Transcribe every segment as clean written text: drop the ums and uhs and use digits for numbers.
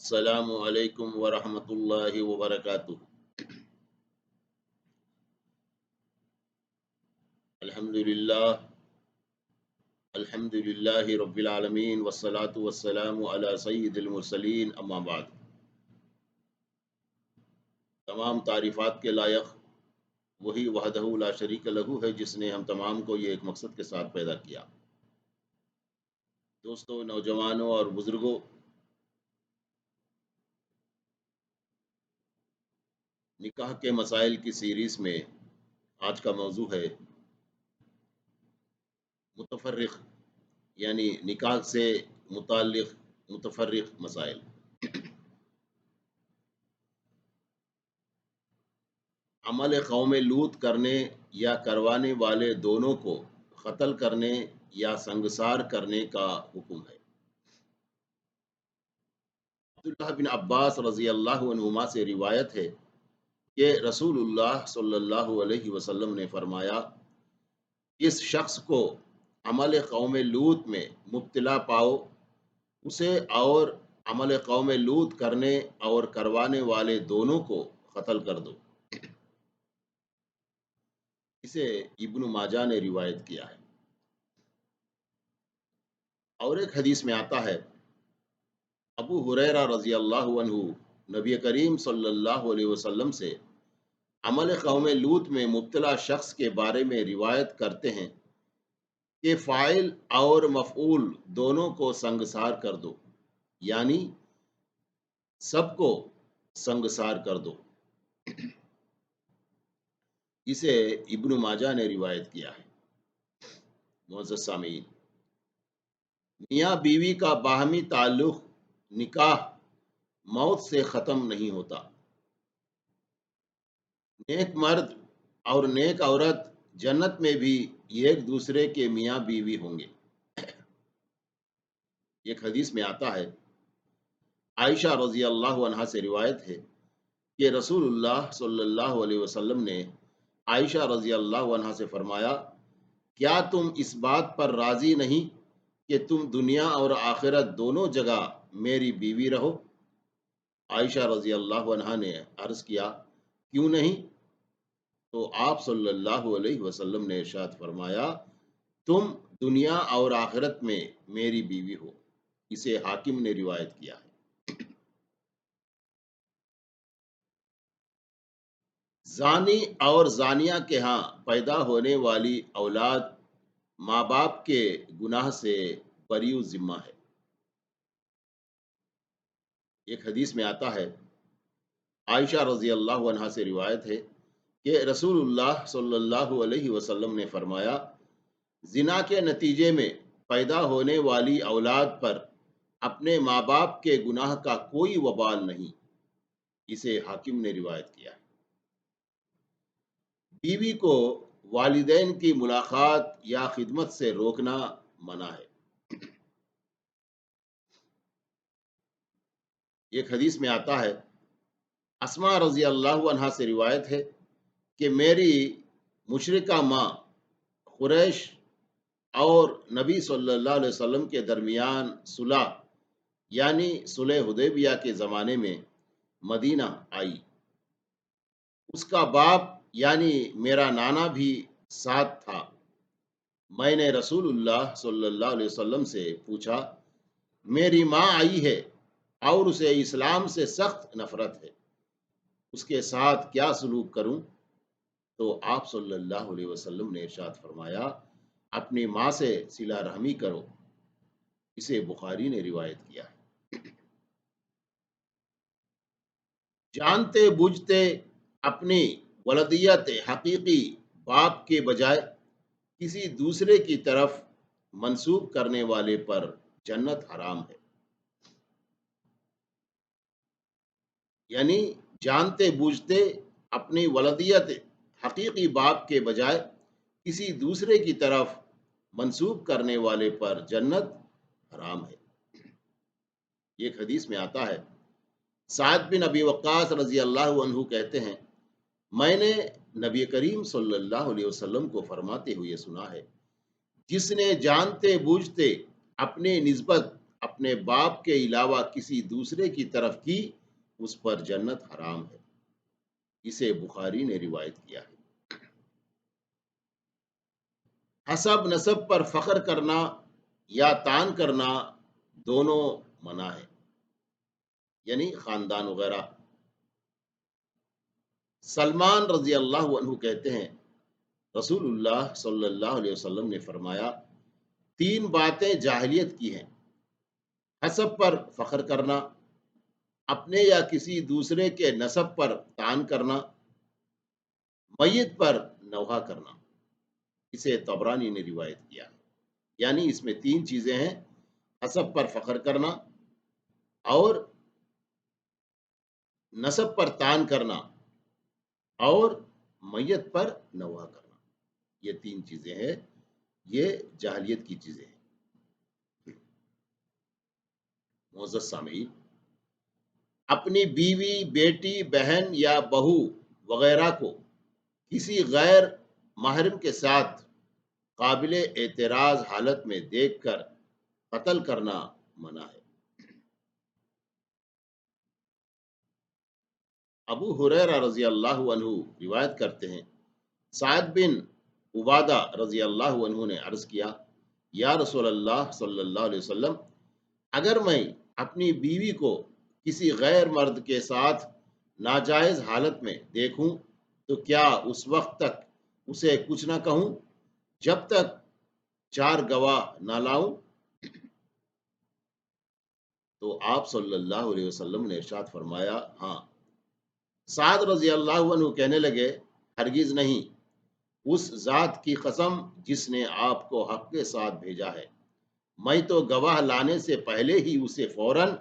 السلام علیکم ورحمۃ اللہ وبرکاتہ۔ الحمد للہ الحمد للہ رب العالمین والصلاة والسلام علی سید المرسلین، اما بعد۔ تمام تعریفات کے لائق وہی وحدہ لا شریک لہ ہے، جس نے ہم تمام کو یہ ایک مقصد کے ساتھ پیدا کیا۔ دوستوں، نوجوانوں اور بزرگوں، نکاح کے مسائل کی سیریز میں آج کا موضوع ہے متفرق، یعنی نکاح سے متعلق متفرق مسائل۔ عمل قوم لوط کرنے یا کروانے والے دونوں کو قتل کرنے یا سنگسار کرنے کا حکم ہے۔ عبداللہ بن عباس رضی اللہ عنہما سے روایت ہے کہ رسول اللہ صلی اللہ علیہ وسلم نے فرمایا، اس شخص کو عمل قوم لوط میں مبتلا پاؤ، اسے اور عمل قوم لوط کرنے اور کروانے والے دونوں کو قتل کر دو۔ اسے ابن ماجہ نے روایت کیا ہے۔ اور ایک حدیث میں آتا ہے، ابو ہریرہ رضی اللہ عنہ نبی کریم صلی اللہ علیہ وسلم سے عمل قوم لوط میں مبتلا شخص کے بارے میں روایت کرتے ہیں کہ فاعل اور مفعول دونوں کو سنگسار کر دو، یعنی سب کو سنگسار کر دو۔ اسے ابن ماجہ نے روایت کیا ہے۔ معزز سامعین، میاں بیوی کا باہمی تعلق نکاح موت سے ختم نہیں ہوتا۔ نیک مرد اور نیک عورت جنت میں بھی ایک دوسرے کے میاں بیوی ہوں گے۔ ایک حدیث میں آتا ہے، عائشہ رضی اللہ عنہا سے روایت ہے کہ رسول اللہ صلی اللہ علیہ وسلم نے عائشہ رضی اللہ عنہا سے فرمایا، کیا تم اس بات پر راضی نہیں کہ تم دنیا اور آخرت دونوں جگہ میری بیوی رہو؟ عائشہ رضی اللہ عنہا نے عرض کیا، کیوں نہیں؟ تو آپ صلی اللہ علیہ وسلم نے ارشاد فرمایا، تم دنیا اور آخرت میں میری بیوی ہو۔ اسے حاکم نے روایت کیا ہے۔ زانی اور زانیہ کے ہاں پیدا ہونے والی اولاد ماں باپ کے گناہ سے بری ذمہ ہے۔ ایک حدیث میں آتا ہے، عائشہ رضی اللہ عنہا سے روایت ہے کہ رسول اللہ صلی اللہ علیہ وسلم نے فرمایا، زنا کے نتیجے میں پیدا ہونے والی اولاد پر اپنے ماں باپ کے گناہ کا کوئی وبال نہیں۔ اسے حاکم نے روایت کیا ہے۔ بیوی کو والدین کی ملاقات یا خدمت سے روکنا منع ہے۔ ایک حدیث میں آتا ہے، اسماء رضی اللہ عنہا سے روایت ہے کہ میری مشرکہ ماں قریش اور نبی صلی اللہ علیہ وسلم کے درمیان صلح، یعنی صلح حدیبیہ کے زمانے میں مدینہ آئی۔ اس کا باپ یعنی میرا نانا بھی ساتھ تھا۔ میں نے رسول اللہ صلی اللہ علیہ وسلم سے پوچھا، میری ماں آئی ہے اور اسے اسلام سے سخت نفرت ہے، اس کے ساتھ کیا سلوک کروں؟ تو آپ صلی اللہ علیہ وسلم نے ارشاد فرمایا، اپنی ماں سے صلہ رحمی کرو۔ اسے بخاری نے روایت کیا ہے۔ جانتے بوجھتے اپنی ولدیت حقیقی باپ کے بجائے کسی دوسرے کی طرف منسوب کرنے والے پر جنت حرام ہے۔ یعنی جانتے بوجھتے اپنی ولدیت حقیقی باپ کے بجائے کسی دوسرے کی طرف منسوب کرنے والے پر جنت حرام ہے۔ ایک حدیث میں آتا ہے، سعد بن ابی وقاص رضی اللہ عنہ کہتے ہیں، میں نے نبی کریم صلی اللہ علیہ وسلم کو فرماتے ہوئے سنا ہے، جس نے جانتے بوجھتے اپنے نسبت اپنے باپ کے علاوہ کسی دوسرے کی طرف کی اس پر جنت حرام ہے۔ اسے بخاری نے روایت کیا ہے۔ حسب نسب پر فخر کرنا یا تان کرنا دونوں منع ہے، یعنی خاندان وغیرہ۔ سلمان رضی اللہ عنہ کہتے ہیں رسول اللہ صلی اللہ علیہ وسلم نے فرمایا، تین باتیں جاہلیت کی ہیں: حسب پر فخر کرنا، اپنے یا کسی دوسرے کے نسب پر تان کرنا، میت پر نوحہ کرنا۔ اسے طبرانی نے روایت کیا، یعنی اس میں تین چیزیں ہیں: حسب پر فخر کرنا اور نسب پر تان کرنا اور میت پر نوحہ کرنا۔ یہ تین چیزیں ہیں، یہ جاہلیت کی چیزیں ہیں۔ معزز سامعین، اپنی بیوی، بیٹی، بہن یا بہو وغیرہ کو کسی غیر محرم کے ساتھ قابل اعتراض حالت میں دیکھ کر قتل کرنا منع ہے۔ ابو ہریرہ رضی اللہ عنہ روایت کرتے ہیں، سعد بن عبادہ رضی اللہ عنہ نے عرض کیا، یا رسول اللہ صلی اللہ علیہ وسلم، اگر میں اپنی بیوی کو کسی غیر مرد کے ساتھ ناجائز حالت میں دیکھوں تو کیا اس وقت تک اسے کچھ نہ کہوں جب تک 4 گواہ نہ لاؤں؟ تو آپ صلی اللہ علیہ وسلم نے ارشاد فرمایا، ہاں۔ سعد رضی اللہ عنہ کہنے لگے، ہرگز نہیں، اس ذات کی قسم جس نے آپ کو حق کے ساتھ بھیجا ہے، میں تو گواہ لانے سے پہلے ہی اسے فوراً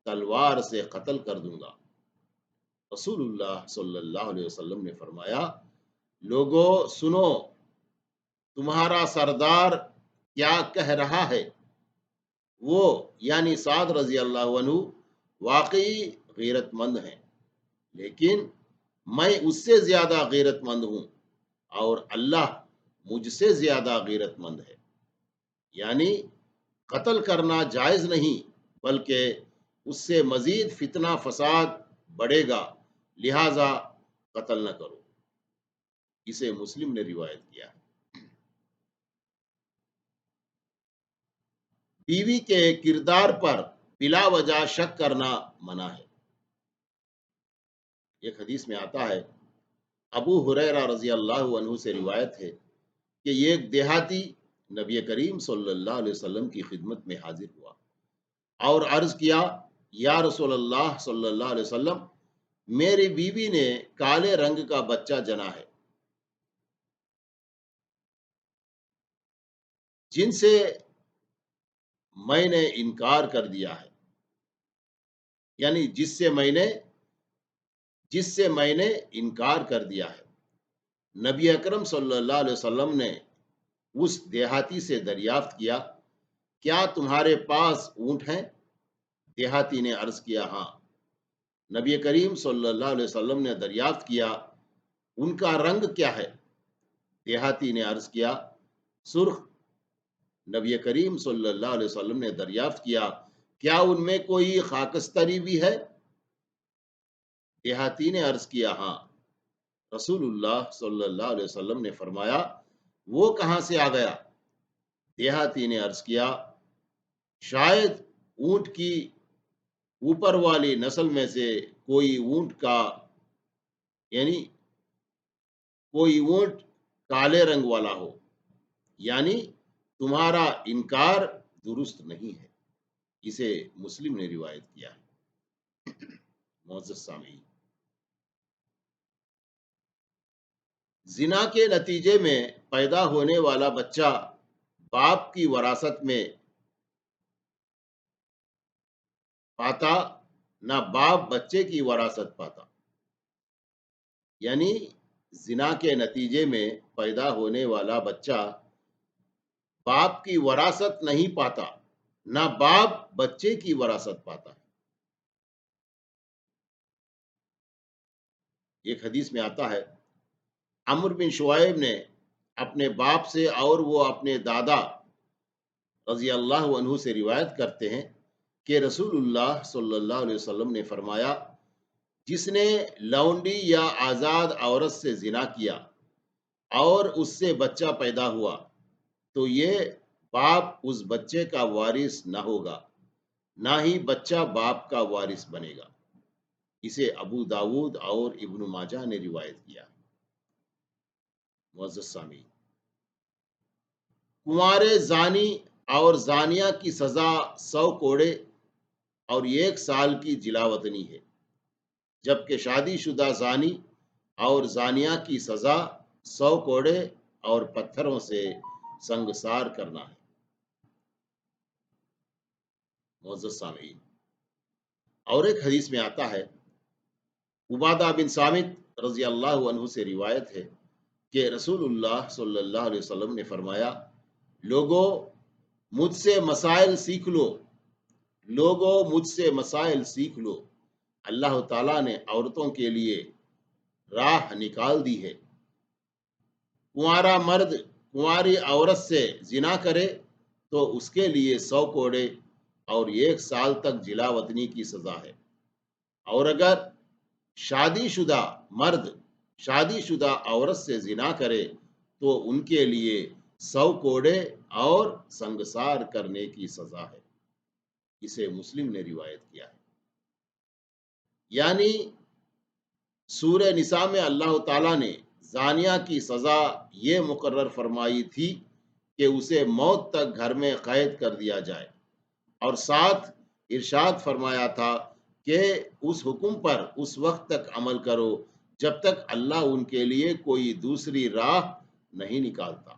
تلوار سے قتل کر دوں گا۔ رسول اللہ صلی اللہ علیہ وسلم نے فرمایا، لوگو سنو، تمہارا سردار کیا کہہ رہا ہے۔ وہ یعنی سعد رضی اللہ عنہ واقعی غیرت مند ہیں، لیکن میں اس سے زیادہ غیرت مند ہوں اور اللہ مجھ سے زیادہ غیرت مند ہے۔ یعنی قتل کرنا جائز نہیں، بلکہ اس سے مزید فتنہ فساد بڑھے گا، لہذا قتل نہ کرو۔ اسے مسلم نے روایت کیا ہے۔ بیوی کے کردار پر بلا وجہ شک کرنا منع ہے۔ ایک حدیث میں آتا ہے، ابو ہریرہ رضی اللہ عنہ سے روایت ہے کہ ایک دیہاتی نبی کریم صلی اللہ علیہ وسلم کی خدمت میں حاضر ہوا اور عرض کیا، یا رسول اللہ صلی اللہ علیہ وسلم، میری بیوی نے کالے رنگ کا بچہ جنا ہے، جن سے میں نے انکار کر دیا ہے، یعنی جس سے میں نے انکار کر دیا ہے۔ نبی اکرم صلی اللہ علیہ وسلم نے اس دیہاتی سے دریافت کیا، کیا تمہارے پاس اونٹ ہیں؟ دیہاتی نے عرض کیا، ہاں۔ نبی کریم صلی اللہ علیہ وسلم نے دریافت کیا، ان کا رنگ کیا ہے؟ دیہاتی نے عرض کیا، سرخ۔ نبی کریم صلی اللہ علیہ وسلم نے دریافت کیا، کیا ان میں کوئی خاکستری بھی ہے؟ دیہاتی نے عرض کیا، ہاں۔ رسول اللہ صلی اللہ علیہ وسلم نے فرمایا، وہ کہاں سے آ گیا؟ دیہاتی نے عرض کیا، شاید اونٹ کی اوپر والی نسل میں سے کوئی اونٹ کالے رنگ والا ہو، یعنی تمہارا انکار درست نہیں ہے۔ اسے مسلم نے روایت کیا ہے۔ معزز سامعین، زنا کے نتیجے میں پیدا ہونے والا بچہ باپ کی وراثت میں پاتا، نہ باپ بچے کی وراثت پاتا۔ یعنی زنا کے نتیجے میں پیدا ہونے والا بچہ باپ کی وراثت نہیں پاتا، نہ باپ بچے کی وراثت پاتا۔ ایک حدیث میں آتا ہے، عمرو بن شعیب نے اپنے باپ سے اور وہ اپنے دادا رضی اللہ عنہ سے روایت کرتے ہیں، کہ رسول اللہ صلی اللہ علیہ وسلم نے فرمایا، جس نے لونڈی یا آزاد عورت سے زنا کیا اور اس سے بچہ پیدا ہوا تو یہ باپ اس بچے کا وارث نہ ہوگا، نہ ہی بچہ باپ کا وارث بنے گا۔ اسے ابو داود اور ابن ماجہ نے روایت کیا۔ معزز سامعین، کنوارے زانی اور زانیہ کی سزا 100 کوڑے اور 1 سال کی جلاوطنی ہے، جبکہ شادی شدہ زانی اور زانیہ کی سزا 100 کوڑے اور پتھروں سے سنگسار کرنا ہے۔ معزز سامعین، اور ایک حدیث میں آتا ہے، عبادہ بن صامت رضی اللہ عنہ سے روایت ہے کہ رسول اللہ صلی اللہ علیہ وسلم نے فرمایا، لوگوں مجھ سے مسائل سیکھ لو، لوگوں مجھ سے مسائل سیکھ لو، اللہ تعالیٰ نے عورتوں کے لیے راہ نکال دی ہے۔ کنوارا مرد کنواری عورت سے زنا کرے تو اس کے لیے 100 کوڑے اور 1 سال تک جلا وطنی کی سزا ہے، اور اگر شادی شدہ مرد شادی شدہ عورت سے زنا کرے تو ان کے لیے 100 کوڑے اور سنگسار کرنے کی سزا ہے۔ اسے مسلم نے روایت کیا ہے۔ یعنی سورہ نساء میں اللہ تعالیٰ نے زانیہ کی سزا یہ مقرر فرمائی تھی کہ اسے موت تک گھر میں قید کر دیا جائے، اور ساتھ ارشاد فرمایا تھا کہ اس حکم پر اس وقت تک عمل کرو جب تک اللہ ان کے لیے کوئی دوسری راہ نہیں نکالتا۔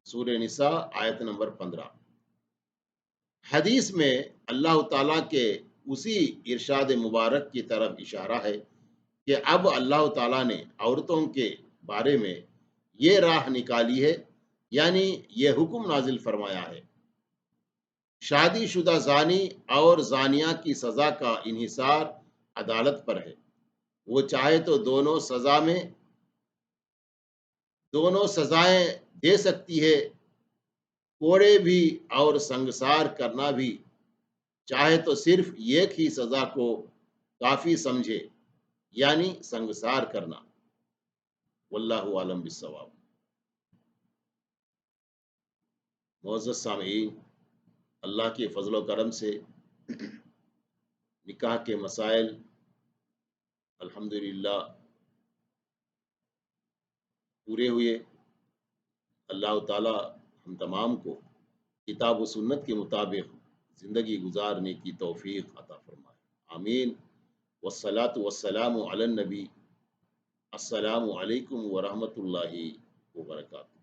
سورہ نساء آیت نمبر 15۔ حدیث میں اللہ تعالیٰ کے اسی ارشاد مبارک کی طرف اشارہ ہے کہ اب اللہ تعالیٰ نے عورتوں کے بارے میں یہ راہ نکالی ہے، یعنی یہ حکم نازل فرمایا ہے۔ شادی شدہ زانی اور زانیہ کی سزا کا انحصار عدالت پر ہے، وہ چاہے تو دونوں سزائیں دے سکتی ہے، کوڑے بھی اور سنگسار کرنا بھی، چاہے تو صرف ایک ہی سزا کو کافی سمجھے، یعنی سنگسار کرنا۔ واللہ عالم بالصواب۔ معزز سامعین، اللہ کے فضل و کرم سے نکاح کے مسائل الحمدللہ پورے ہوئے۔ اللہ تعالیٰ ہم تمام کو کتاب و سنت کے مطابق زندگی گزارنے کی توفیق عطا فرمائے، آمین۔ والصلاة والسلام علی النبی۔ السلام علیکم ورحمۃ اللہ وبرکاتہ۔